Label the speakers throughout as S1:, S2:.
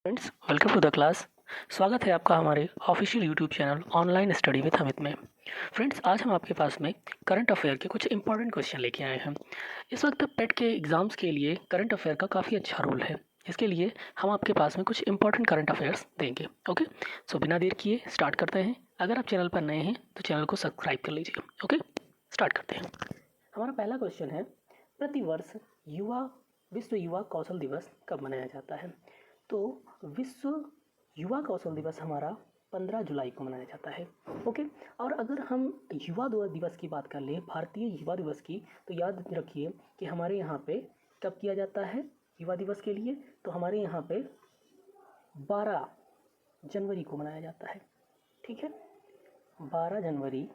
S1: Friends, welcome to the class. स्वागत है आपका हमारे official YouTube channel online study with Amit में। फ्रेंड्स, आज हम आपके पास में करंट अफेयर के कुछ इंपॉर्टेंट क्वेश्चन लेके आए हैं। इस वक्त पेट के एग्ज़ाम्स के लिए करंट अफेयर का काफ़ी अच्छा रोल है। इसके लिए हम आपके पास में कुछ इंपॉर्टेंट करंट अफेयर्स देंगे। ओके, सो बिना देर किए स्टार्ट करते हैं। अगर आप चैनल पर नए हैं तो चैनल को सब्सक्राइब कर लीजिए। ओके, स्टार्ट करते हैं। हमारा पहला क्वेश्चन है, प्रतिवर्ष विश्व युवा कौशल दिवस कब मनाया जाता है? तो विश्व युवा कौशल दिवस हमारा 15 जुलाई को मनाया जाता है। ओके, और अगर हम युवा दिवस की बात कर लें, भारतीय युवा दिवस की, तो याद रखिए कि हमारे यहाँ पे कब किया जाता है युवा दिवस के लिए? तो हमारे यहाँ पे 12 जनवरी को मनाया जाता है। ठीक है, 12 जनवरी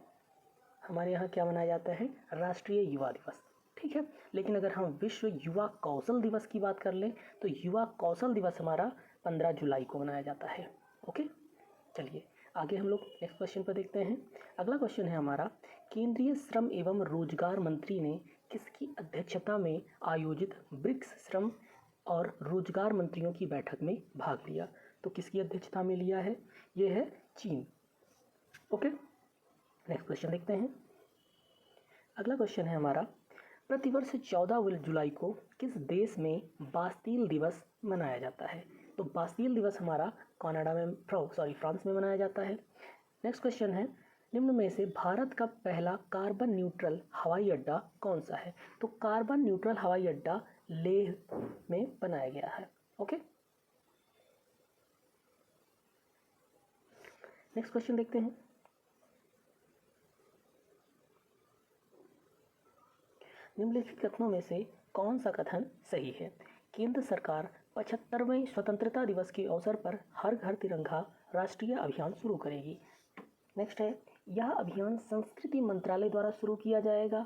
S1: हमारे यहाँ क्या मनाया जाता है? राष्ट्रीय युवा दिवस। ठीक है, लेकिन अगर हम विश्व युवा कौशल दिवस की बात कर लें तो युवा कौशल दिवस हमारा 15 जुलाई को मनाया जाता है। ओके, चलिए आगे हम लोग नेक्स्ट क्वेश्चन पर देखते हैं। अगला क्वेश्चन है हमारा, केंद्रीय श्रम एवं रोजगार मंत्री ने किसकी अध्यक्षता में आयोजित ब्रिक्स श्रम और रोजगार मंत्रियों की बैठक में भाग लिया? तो किसकी अध्यक्षता में लिया है? ये है चीन। ओके, नेक्स्ट क्वेश्चन देखते हैं। अगला क्वेश्चन है हमारा, प्रतिवर्ष 14 जुलाई को किस देश में बास्तील दिवस मनाया जाता है? तो बास्तील दिवस हमारा फ्रांस में मनाया जाता है। नेक्स्ट क्वेश्चन है, निम्न में से भारत का पहला कार्बन न्यूट्रल हवाई अड्डा कौन सा है? तो कार्बन न्यूट्रल हवाई अड्डा लेह में बनाया गया है। ओके, नेक्स्ट क्वेश्चन देखते हैं। निम्नलिखित कथनों में से कौन सा कथन सही है? केंद्र सरकार 75वें स्वतंत्रता दिवस के अवसर पर हर घर तिरंगा राष्ट्रीय अभियान शुरू करेगी। नेक्स्ट है, यह अभियान संस्कृति मंत्रालय द्वारा शुरू किया जाएगा।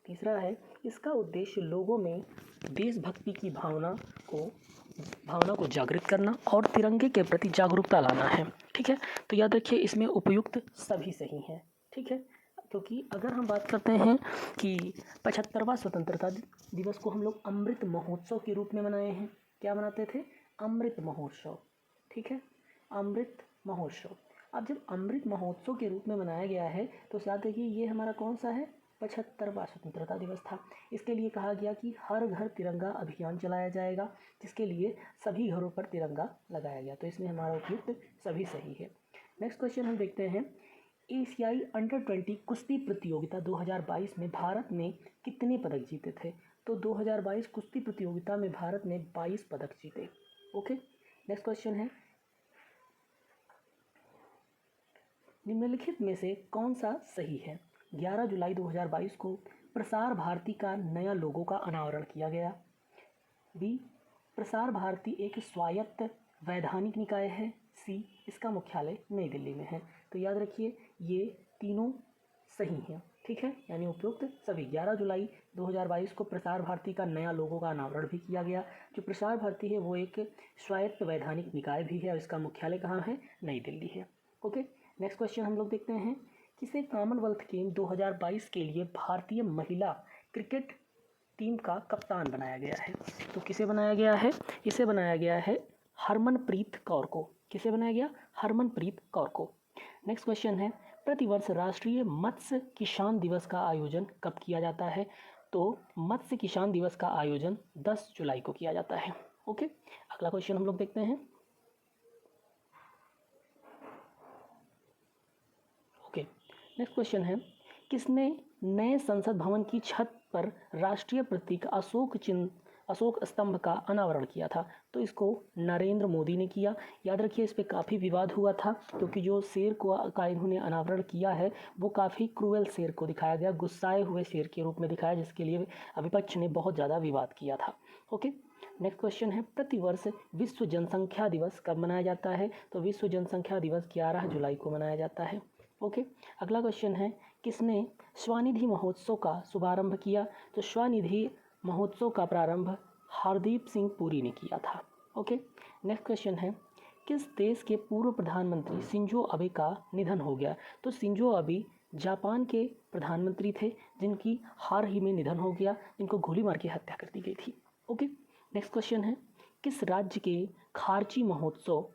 S1: तीसरा है, इसका उद्देश्य लोगों में देशभक्ति की भावना को जागृत करना और तिरंगे के प्रति जागरूकता लाना है। ठीक है, तो याद रखिए इसमें उपयुक्त सभी सही हैं। ठीक है, क्योंकि अगर हम बात करते हैं कि 75वां स्वतंत्रता दिवस को हम लोग अमृत महोत्सव के रूप में मनाए हैं। क्या मनाते थे? अमृत महोत्सव। ठीक है, अमृत महोत्सव। अब जब अमृत महोत्सव के रूप में मनाया गया है तो याद रखिए ये हमारा कौन सा है? 75वां स्वतंत्रता दिवस था। इसके लिए कहा गया कि हर घर तिरंगा अभियान चलाया जाएगा, जिसके लिए सभी घरों पर तिरंगा लगाया गया। तो इसमें हमारा उपयुक्त सभी सही है। नेक्स्ट क्वेश्चन हम देखते हैं, एशियाई अंडर 20 कुश्ती प्रतियोगिता 2022 में भारत ने कितने पदक जीते थे? तो 2022 कुश्ती प्रतियोगिता में भारत ने 22 पदक जीते। ओके, नेक्स्ट क्वेश्चन है, निम्नलिखित में से कौन सा सही है? 11 जुलाई 2022 को प्रसार भारती का नया लोगो का अनावरण किया गया। बी, प्रसार भारती एक स्वायत्त वैधानिक निकाय है। सी, इसका मुख्यालय नई दिल्ली में है। तो याद रखिए ये तीनों सही हैं। ठीक है, यानी उपयुक्त सभी। 11 जुलाई 2022 को प्रसार भारती का नया लोगो का अनावरण भी किया गया। जो प्रसार भारती है वो एक स्वायत्त वैधानिक निकाय भी है और इसका मुख्यालय कहाँ है? नई दिल्ली है। ओके, नेक्स्ट क्वेश्चन हम लोग देखते हैं, किसे कॉमनवेल्थ गेम 2022 के लिए भारतीय महिला क्रिकेट टीम का कप्तान बनाया गया है? तो किसे बनाया गया है? इसे बनाया गया है हरमनप्रीत कौर को। किसे बनाया गया? हरमनप्रीत कौर को। नेक्स्ट क्वेश्चन है, प्रतिवर्ष राष्ट्रीय मत्स्य किसान दिवस का आयोजन कब किया जाता है? तो मत्स्य किसान दिवस का आयोजन 10 जुलाई को किया जाता है। ओके, अगला क्वेश्चन हम लोग देखते हैं। ओके, नेक्स्ट क्वेश्चन है, किसने नए संसद भवन की छत पर राष्ट्रीय प्रतीक अशोक स्तंभ का अनावरण किया था? तो इसको नरेंद्र मोदी ने किया। याद रखिए इस पे काफ़ी विवाद हुआ था, क्योंकि जो शेर का इन्होंने अनावरण किया है वो काफ़ी क्रूएल शेर को दिखाया गया, गुस्साए हुए शेर के रूप में दिखाया, जिसके लिए विपक्ष ने बहुत ज़्यादा विवाद किया था। ओके, नेक्स्ट क्वेश्चन है, प्रतिवर्ष विश्व जनसंख्या दिवस कब मनाया जाता है? तो विश्व जनसंख्या दिवस 11 जुलाई को मनाया जाता है। ओके, अगला क्वेश्चन है, किसने स्वनिधि महोत्सव का शुभारंभ किया? तो स्वनिधि महोत्सव का प्रारंभ हरदीप सिंह पुरी ने किया था। ओके, नेक्स्ट क्वेश्चन है, किस देश के पूर्व प्रधानमंत्री शिंजो अबे का निधन हो गया? तो शिंजो अबे जापान के प्रधानमंत्री थे, जिनकी हाल ही में निधन हो गया, जिनको गोली मार के हत्या कर दी गई थी। ओके, नेक्स्ट क्वेश्चन है, किस राज्य के खारची महोत्सव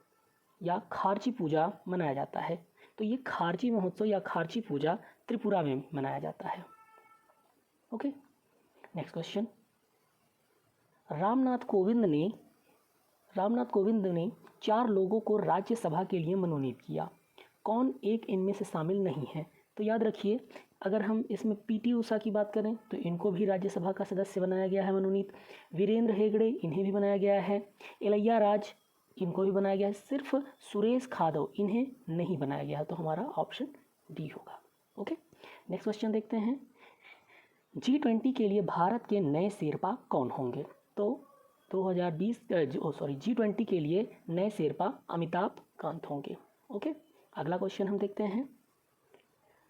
S1: या खारची पूजा मनाया जाता है? तो ये खारची महोत्सव या खारची पूजा त्रिपुरा में मनाया जाता है। Okay, next question. Ramnath Kovind ने 4 लोगों को राज्यसभा के लिए मनोनीत किया। कौन एक इनमें से शामिल नहीं है? तो याद रखिए, अगर हम इसमें पीटी उषा की बात करें तो इनको भी राज्यसभा का सदस्य बनाया गया है मनोनीत। वीरेंद्र हेगड़े, इन्हें भी बनाया गया है। इलैया राज, इनको भी बनाया गया है। सिर्फ सुरेश खादव, इन्हें नहीं बनाया गया है। तो हमारा ऑप्शन डी होगा। ओके, नेक्स्ट क्वेश्चन देखते हैं। G20 के लिए भारत के नए शेरपा कौन होंगे? तो G20 के लिए नए शेरपा अमिताभ कांत होंगे। ओके, अगला क्वेश्चन हम देखते हैं।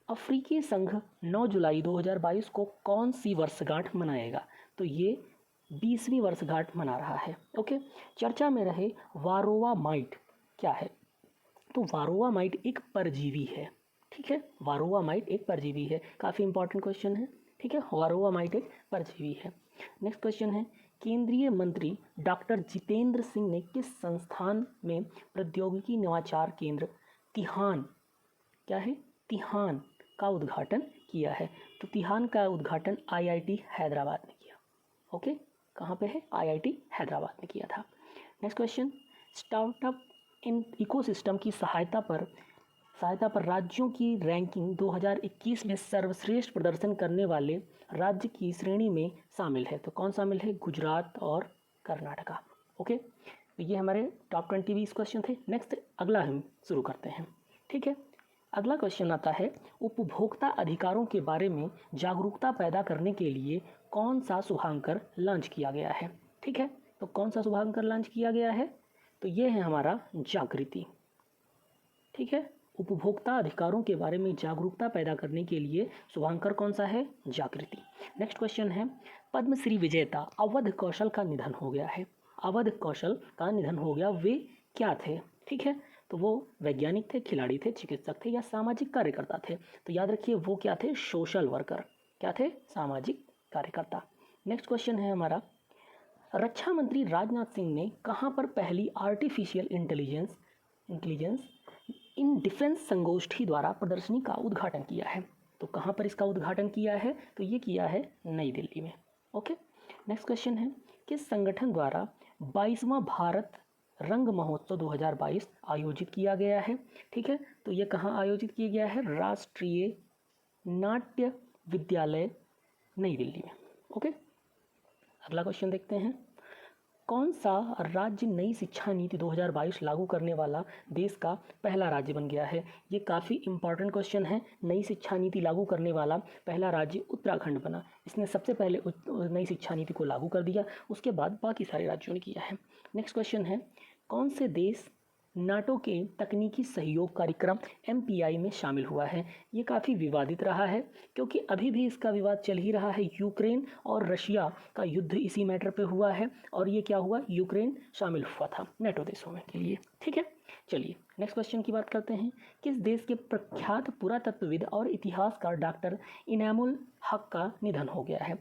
S1: अफ्रीकी संघ 9 जुलाई 2022 को कौन सी वर्षगांठ मनाएगा? तो ये 20वीं वर्षगांठ मना रहा है। ओके, चर्चा में रहे वारोवा माइट क्या है? तो वारोवा माइट एक परजीवी है। ठीक है, वारोवा माइट एक परजीवी है। काफ़ी इंपॉर्टेंट क्वेश्चन है। ठीक है, वारोवा माइट एक परजीवी है। नेक्स्ट क्वेश्चन है, केंद्रीय मंत्री डॉक्टर जितेंद्र सिंह ने किस संस्थान में प्रौद्योगिकी नवाचार केंद्र तिहान का उद्घाटन किया है? तो तिहान का उद्घाटन IIT हैदराबाद ने किया। ओके, कहाँ पे है? IIT हैदराबाद ने किया था। Next question, startup in ecosystem की सहायता पर राज्यों की रैंकिंग 2021 में सर्वश्रेष्ठ प्रदर्शन करने वाले राज्य की श्रेणी में शामिल है। तो कौन शामिल है? गुजरात और कर्नाटका। ओके, तो ये हमारे टॉप 20 क्वेश्चन थे। नेक्स्ट अगला हम शुरू करते हैं। ठीक है, अगला क्वेश्चन आता है, उपभोक्ता अधिकारों के बारे में जागरूकता पैदा करने के लिए कौन सा शुभांकर लॉन्च किया गया है? ठीक है, तो कौन सा शुभांकर लॉन्च किया गया है? तो ये है हमारा जागृति। ठीक है, उपभोक्ता अधिकारों के बारे में जागरूकता पैदा करने के लिए शुभांकर कौन सा है? जागृति। नेक्स्ट क्वेश्चन है, पद्मश्री विजेता अवध कौशल का निधन हो गया है। अवध कौशल का निधन हो गया, वे क्या थे? ठीक है, तो वो वैज्ञानिक थे, खिलाड़ी थे, चिकित्सक थे या सामाजिक कार्यकर्ता थे? तो याद रखिए वो क्या थे? Social worker. क्या थे? सामाजिक कार्यकर्ता। नेक्स्ट क्वेश्चन है हमारा, रक्षा मंत्री राजनाथ सिंह ने कहाँ पर पहली आर्टिफिशियल इंटेलिजेंस इन डिफेंस संगोष्ठी द्वारा प्रदर्शनी का उद्घाटन किया है? तो कहाँ पर इसका उद्घाटन किया है? तो ये किया है नई दिल्ली में। ओके, नेक्स्ट क्वेश्चन है, किस संगठन द्वारा 22वां भारत रंग महोत्सव 2022 आयोजित किया गया है? ठीक है, तो ये कहाँ आयोजित किया गया है? राष्ट्रीय नाट्य विद्यालय नई दिल्ली में। ओके, अगला क्वेश्चन देखते हैं, कौन सा राज्य नई शिक्षा नीति 2022 लागू करने वाला देश का पहला राज्य बन गया है? ये काफ़ी इंपॉर्टेंट क्वेश्चन है। नई शिक्षा नीति लागू करने वाला पहला राज्य उत्तराखंड बना। इसने सबसे पहले नई शिक्षा नीति को लागू कर दिया, उसके बाद बाकी सारे राज्यों ने किया है। नेक्स्ट क्वेश्चन है, कौन से देश नाटो के तकनीकी सहयोग कार्यक्रम MPI में शामिल हुआ है? ये काफ़ी विवादित रहा है क्योंकि अभी भी इसका विवाद चल ही रहा है। यूक्रेन और रशिया का युद्ध इसी मैटर पे हुआ है और ये क्या हुआ? यूक्रेन शामिल हुआ था नाटो देशों में के लिए। ठीक है, चलिए नेक्स्ट क्वेश्चन की बात करते हैं। किस देश के प्रख्यात पुरातत्वविद और इतिहासकार डॉक्टर इनामुल हक का निधन हो गया है?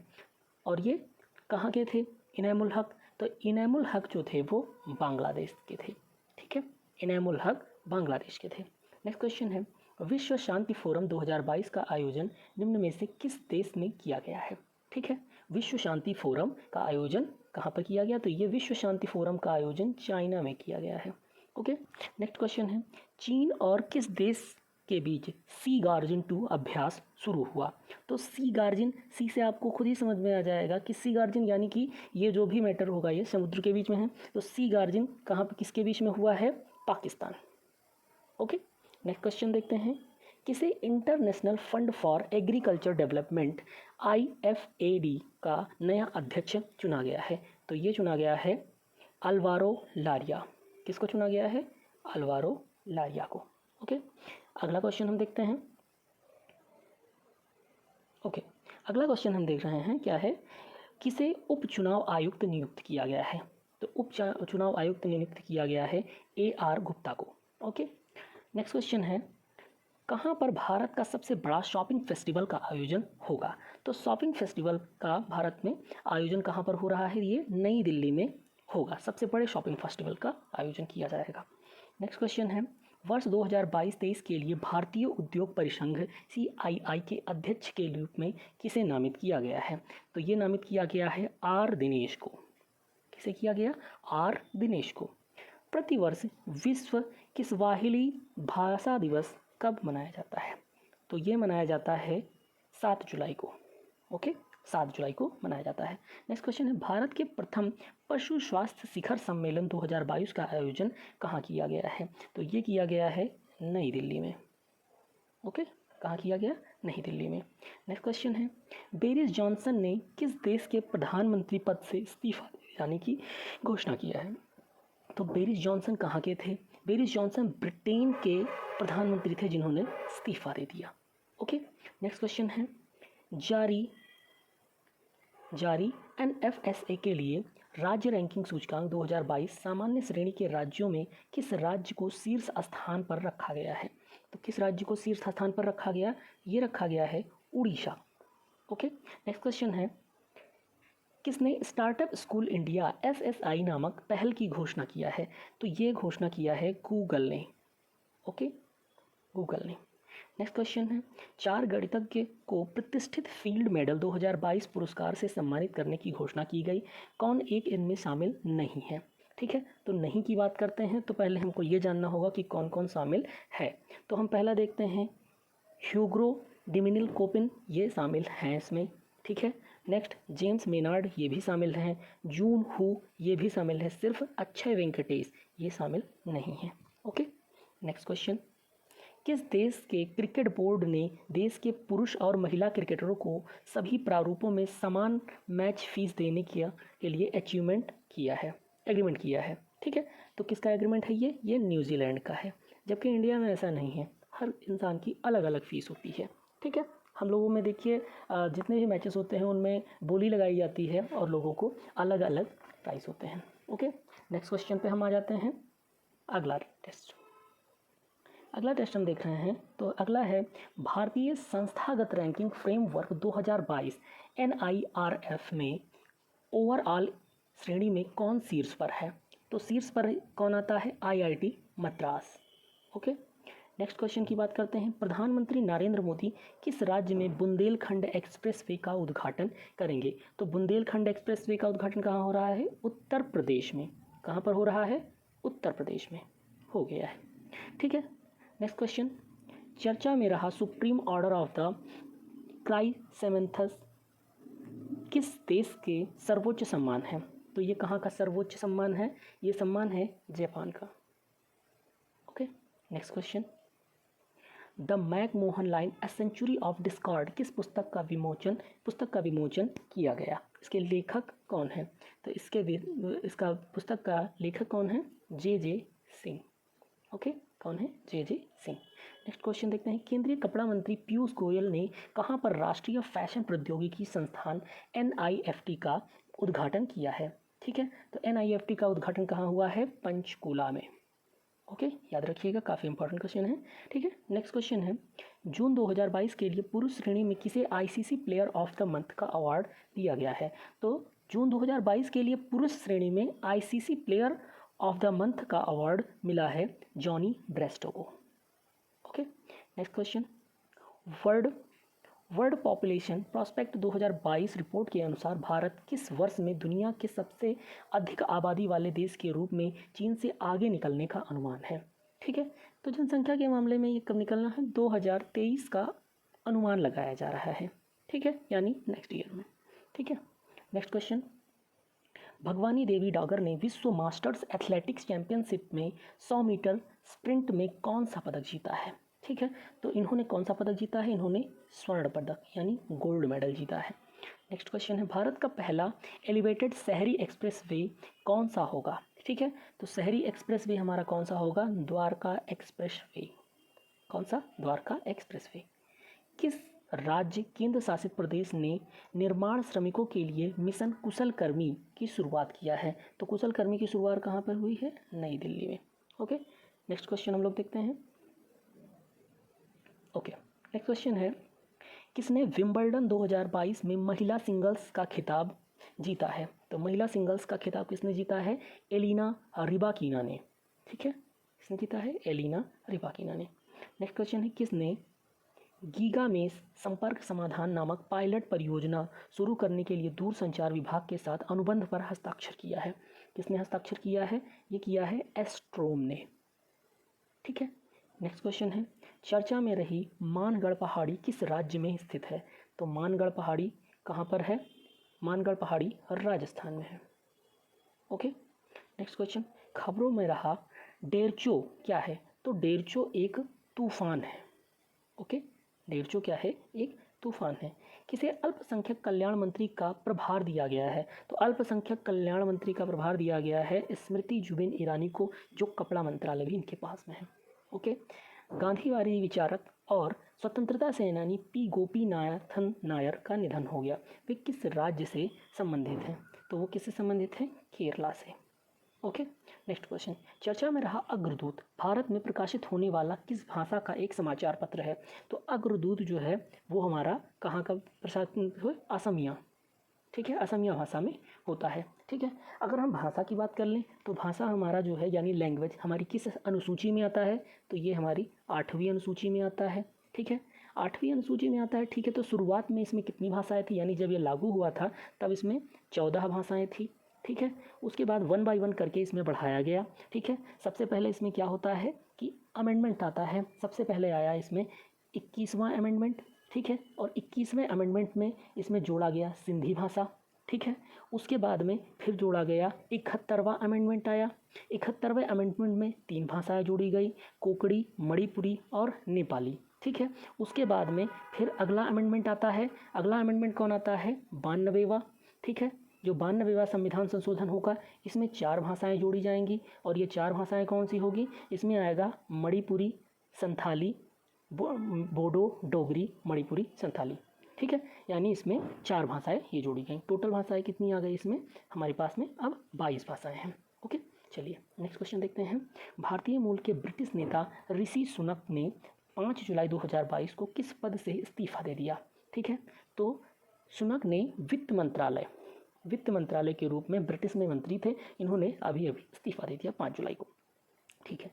S1: और ये कहाँ के थे इनामुल हक? तो इनामुल हक जो थे वो बांग्लादेश के थे। ठीक है, इनामुल हक बांग्लादेश के थे। नेक्स्ट क्वेश्चन है, विश्व शांति फोरम 2022 का आयोजन निम्न में से किस देश में किया गया है? ठीक है, विश्व शांति फोरम का आयोजन कहाँ पर किया गया? तो ये विश्व शांति फोरम का आयोजन चाइना में किया गया है। ओके, नेक्स्ट क्वेश्चन है, चीन और किस देश के बीच सी गार्जिन 2 अभ्यास शुरू हुआ? तो सी गार्जिन, सी से आपको खुद ही समझ में आ जाएगा कि सी गार्जिन यानी कि ये जो भी मैटर होगा ये समुद्र के बीच में है। तो सी गार्जिन कहाँ पर किसके बीच में हुआ है? पाकिस्तान। ओके, नेक्स्ट क्वेश्चन देखते हैं, किसे international fund for agriculture development IFAD का नया अध्यक्ष चुना गया है? तो ये चुना गया है अल्वारो लारिया। किसको चुना गया है? अल्वारो लारिया को। ओके, अगला क्वेश्चन हम देखते हैं। ओके, अगला क्वेश्चन हम देख रहे हैं क्या है, किसे उपचुनाव आयुक्त नियुक्त किया गया है? तो उपचुनाव आयुक्त नियुक्त किया गया है AR गुप्ता को। ओके, नेक्स्ट क्वेश्चन है, कहाँ पर भारत का सबसे बड़ा शॉपिंग फेस्टिवल का आयोजन होगा? तो शॉपिंग फेस्टिवल का भारत में आयोजन कहाँ पर हो रहा है? ये नई दिल्ली में होगा, सबसे बड़े शॉपिंग फेस्टिवल का आयोजन किया जाएगा। नेक्स्ट क्वेश्चन है, वर्ष 2022-23 के लिए भारतीय उद्योग परिसंघ CII के अध्यक्ष के रूप में किसे नामित किया गया है? तो ये नामित किया गया है आर दिनेश को। किसे किया गया? आर दिनेश को। प्रतिवर्ष विश्व किस्वाहिली भाषा दिवस कब मनाया जाता है? तो ये मनाया जाता है 7 जुलाई को। ओके, 7 जुलाई को मनाया जाता है। नेक्स्ट क्वेश्चन है, भारत के प्रथम पशु स्वास्थ्य शिखर सम्मेलन 2022 का आयोजन कहाँ किया गया है? तो ये किया गया है नई दिल्ली में। ओके, कहाँ किया गया? नई दिल्ली में। नेक्स्ट क्वेश्चन है, बोरिस जॉनसन ने किस देश के प्रधानमंत्री पद से इस्तीफा यानी कि घोषणा किया है? तो बोरिस जॉनसन कहाँ के थे? बोरिस जॉनसन ब्रिटेन के प्रधानमंत्री थे जिन्होंने इस्तीफा दे दिया। ओके, नेक्स्ट क्वेश्चन है, जारी NFSA के लिए राज्य रैंकिंग सूचकांक 2022 सामान्य श्रेणी के राज्यों में किस राज्य को शीर्ष स्थान पर रखा गया है? तो किस राज्य को शीर्ष स्थान पर रखा गया? ये रखा गया है उड़ीसा। ओके, नेक्स्ट क्वेश्चन है, किसने स्टार्टअप स्कूल इंडिया SSI नामक पहल की घोषणा किया है? तो ये घोषणा किया है गूगल ने। ओके, गूगल ने। नेक्स्ट क्वेश्चन है, 4 गणितज्ञ को प्रतिष्ठित फील्ड मेडल 2022 पुरस्कार से सम्मानित करने की घोषणा की गई, कौन एक इनमें शामिल नहीं है? ठीक है, तो नहीं की बात करते हैं तो पहले हमको ये जानना होगा कि कौन कौन शामिल है। तो हम पहला देखते हैं, ह्यूगो डिमिनिल कोपिन, ये शामिल हैं इसमें। ठीक है, नेक्स्ट जेम्स मेनार्ड, ये भी शामिल हैं। जून हू, ये भी शामिल है। सिर्फ अक्षय वेंकटेश ये शामिल नहीं है। ओके, नेक्स्ट क्वेश्चन, किस देश के क्रिकेट बोर्ड ने देश के पुरुष और महिला क्रिकेटरों को सभी प्रारूपों में समान मैच फीस देने के लिए एग्रीमेंट किया है? ठीक है, तो किसका एग्रीमेंट है ये न्यूजीलैंड का है, जबकि इंडिया में ऐसा नहीं है, हर इंसान की अलग अलग फ़ीस होती है। ठीक है, हम लोगों में देखिए जितने भी मैचेस होते हैं उनमें बोली लगाई जाती है और लोगों को अलग अलग प्राइस होते हैं। ओके, नेक्स्ट क्वेश्चन पे हम आ जाते हैं। अगला टेस्ट हम देख रहे हैं, तो अगला है, भारतीय संस्थागत रैंकिंग फ्रेमवर्क 2022 NIRF में ओवरऑल श्रेणी में कौन शीर्ष पर है? तो शीर्ष पर कौन आता है? IIT Madras. Okay, next question की बात करते हैं, प्रधानमंत्री नरेंद्र मोदी किस राज्य में बुंदेलखंड एक्सप्रेसवे का उद्घाटन करेंगे? तो बुंदेलखंड एक्सप्रेसवे का उद्घाटन कहाँ हो रहा है? उत्तर प्रदेश में। कहाँ पर हो रहा है? उत्तर प्रदेश में हो गया है। ठीक है, नेक्स्ट क्वेश्चन, चर्चा में रहा सुप्रीम ऑर्डर ऑफ द क्राइसेमेंथस किस देश के सर्वोच्च सम्मान है? तो ये कहाँ का सर्वोच्च सम्मान है? ये सम्मान है जापान का। Okay, next question, the McMahon line a century of discord किस पुस्तक का विमोचन किया गया? इसके लेखक कौन है? तो इसका पुस्तक का लेखक कौन है? JJ सिंह। ओके, कौन है? JJ सिंह। नेक्स्ट क्वेश्चन देखते हैं, केंद्रीय कपड़ा मंत्री पीयूष गोयल ने कहाँ पर राष्ट्रीय फैशन प्रौद्योगिकी संस्थान NIFT का उद्घाटन किया है? ठीक है, तो NIFT का उद्घाटन कहाँ हुआ है? पंचकुला में। ओके, याद रखिएगा, काफ़ी इंपॉर्टेंट क्वेश्चन है। ठीक है, नेक्स्ट क्वेश्चन है, जून 2022 के लिए पुरुष श्रेणी में किसे ICC player of the month का अवार्ड दिया गया है? तो जून 2022 के लिए पुरुष श्रेणी में ICC player of the month का अवार्ड मिला है जॉनी ब्रेस्टो को। Okay, next question, world population prospect 2022 report के अनुसार भारत किस वर्ष में दुनिया के सबसे अधिक आबादी वाले देश के रूप में चीन से आगे निकलने का अनुमान है? ठीक है, तो जनसंख्या के मामले में ये कब निकलना है? 2023 का अनुमान लगाया जा रहा है। ठीक है, यानी नेक्स्ट ईयर में। ठीक है, नेक्स्ट क्वेश्चन, भगवानी देवी डागर ने विश्व मास्टर्स एथलेटिक्स चैंपियनशिप में 100 मीटर स्प्रिंट में कौन सा पदक जीता है? ठीक है, तो इन्होंने कौन सा पदक जीता है? इन्होंने स्वर्ण पदक यानी गोल्ड मेडल जीता है। नेक्स्ट क्वेश्चन है, भारत का पहला एलिवेटेड शहरी एक्सप्रेसवे कौन सा होगा? ठीक है, तो शहरी एक्सप्रेसवे हमारा कौन सा होगा? द्वारका एक्सप्रेसवे। कौन सा? द्वारका एक्सप्रेसवे। किस राज्य केंद्र शासित प्रदेश ने निर्माण श्रमिकों के लिए मिशन कुशल कर्मी की शुरुआत किया है? तो कुशल कर्मी की शुरुआत कहाँ पर हुई है? नई दिल्ली में। ओके, नेक्स्ट क्वेश्चन हम लोग देखते हैं। ओके, नेक्स्ट क्वेश्चन है, किसने विंबलडन 2022 में महिला सिंगल्स का खिताब जीता है? तो महिला सिंगल्स का खिताब किसने जीता है? एलिना रिबाकिना ने। ठीक है, किसने जीता है? एलिना रिबाकिना ने। नेक्स्ट क्वेश्चन है, किसने गीगामेश संपर्क समाधान नामक पायलट परियोजना शुरू करने के लिए दूरसंचार विभाग के साथ अनुबंध पर हस्ताक्षर किया है? किसने हस्ताक्षर किया है? ये किया है एस्ट्रोम ने। ठीक है, नेक्स्ट क्वेश्चन है, चर्चा में रही मानगढ़ पहाड़ी किस राज्य में स्थित है? तो मानगढ़ पहाड़ी कहाँ पर है? मानगढ़ पहाड़ी राजस्थान में है। ओके, नेक्स्ट क्वेश्चन, खबरों में रहा डेरचो क्या है? तो डेरचो एक तूफान है। ओके, डेरचो क्या है? एक तूफान है। किसे अल्पसंख्यक कल्याण मंत्री का प्रभार दिया गया है? तो अल्पसंख्यक कल्याण मंत्री का प्रभार दिया गया है स्मृति जुबिन ईरानी को, जो कपड़ा मंत्रालय भी इनके पास में है। ओके, गांधीवादी विचारक और स्वतंत्रता सेनानी पी गोपीनाथन नायर का निधन हो गया। वे किस राज्य से संबंधित हैं? तो वो किससे संबंधित हैं? केरला से। ओके, नेक्स्ट क्वेश्चन, चर्चा में रहा अग्रदूत भारत में प्रकाशित होने वाला किस भाषा का एक समाचार पत्र है? तो अग्रदूत जो है वो हमारा कहाँ का प्रकाशित हुआ? असमिया। ठीक है, असमिया भाषा में होता है। ठीक है, अगर हम भाषा की बात कर लें तो भाषा हमारा जो है यानी लैंग्वेज हमारी किस अनुसूची में आता है? तो ये हमारी 8वीं अनुसूची में आता है। ठीक है, 8वीं अनुसूची में आता है। ठीक है, तो शुरुआत में इसमें कितनी भाषाएं थी? यानी जब ये लागू हुआ था तब इसमें 14 भाषाएं थी। ठीक है, उसके बाद 1 बाय 1 करके इसमें बढ़ाया गया। ठीक है, सबसे पहले इसमें क्या होता है कि अमेंडमेंट आता है। सबसे पहले आया इसमें 21वां अमेंडमेंट। ठीक है, और 21वें अमेंडमेंट में इसमें जोड़ा गया सिंधी भाषा। ठीक है, उसके बाद में फिर जोड़ा गया 71वां अमेंडमेंट आया। 71वें अमेंडमेंट में 3 भाषाएं जोड़ी गई, कोंकणी, मणिपुरी और नेपाली। ठीक है, उसके बाद में फिर अगला अमेंडमेंट आता है। अगला अमेंडमेंट कौन आता है? 92वां। ठीक है, जो 92वां संविधान संशोधन होगा इसमें 4 भाषाएं जोड़ी जाएंगी, और ये 4 भाषाएं कौन सी होगी? इसमें आएगा मणिपुरी, संथाली, बोडो, डोगरी, मणिपुरी, संथाली। ठीक है, यानी इसमें 4 भाषाएं ये जोड़ी गई। टोटल भाषाएं कितनी आ गई इसमें? हमारे पास में अब 22 भाषाएं हैं। ओके, चलिए नेक्स्ट क्वेश्चन देखते हैं। भारतीय मूल के ब्रिटिश नेता ऋषि सुनक ने 5 जुलाई 2022 को किस पद से इस्तीफा दे दिया? ठीक है, तो सुनक ने वित्त मंत्रालय के रूप में ब्रिटिश में मंत्री थे। इन्होंने अभी इस्तीफा दे दिया 5 जुलाई को। ठीक है,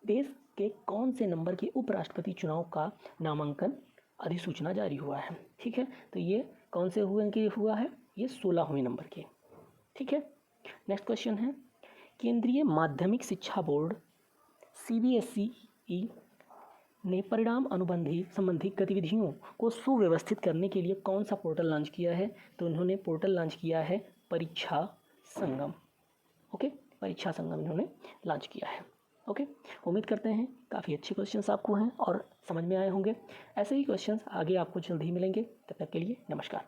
S1: देश के कौन से नंबर के उपराष्ट्रपति चुनाव का नामांकन अधिसूचना जारी हुआ है? ठीक है, तो ये कौन से हुआ है? ये 16वें नंबर के। ठीक है, नेक्स्ट क्वेश्चन है, केंद्रीय माध्यमिक शिक्षा बोर्ड CBSE ने परिणाम संबंधी गतिविधियों को सुव्यवस्थित करने के लिए कौन सा पोर्टल लॉन्च किया है? तो उन्होंने पोर्टल लॉन्च किया है परीक्षा संगम। ओके, परीक्षा संगम इन्होंने लॉन्च किया है। ओके, उम्मीद करते हैं काफ़ी अच्छे क्वेश्चंस आपको हैं और समझ में आए होंगे। ऐसे ही क्वेश्चंस आगे आपको जल्द ही मिलेंगे। तब तक के लिए नमस्कार।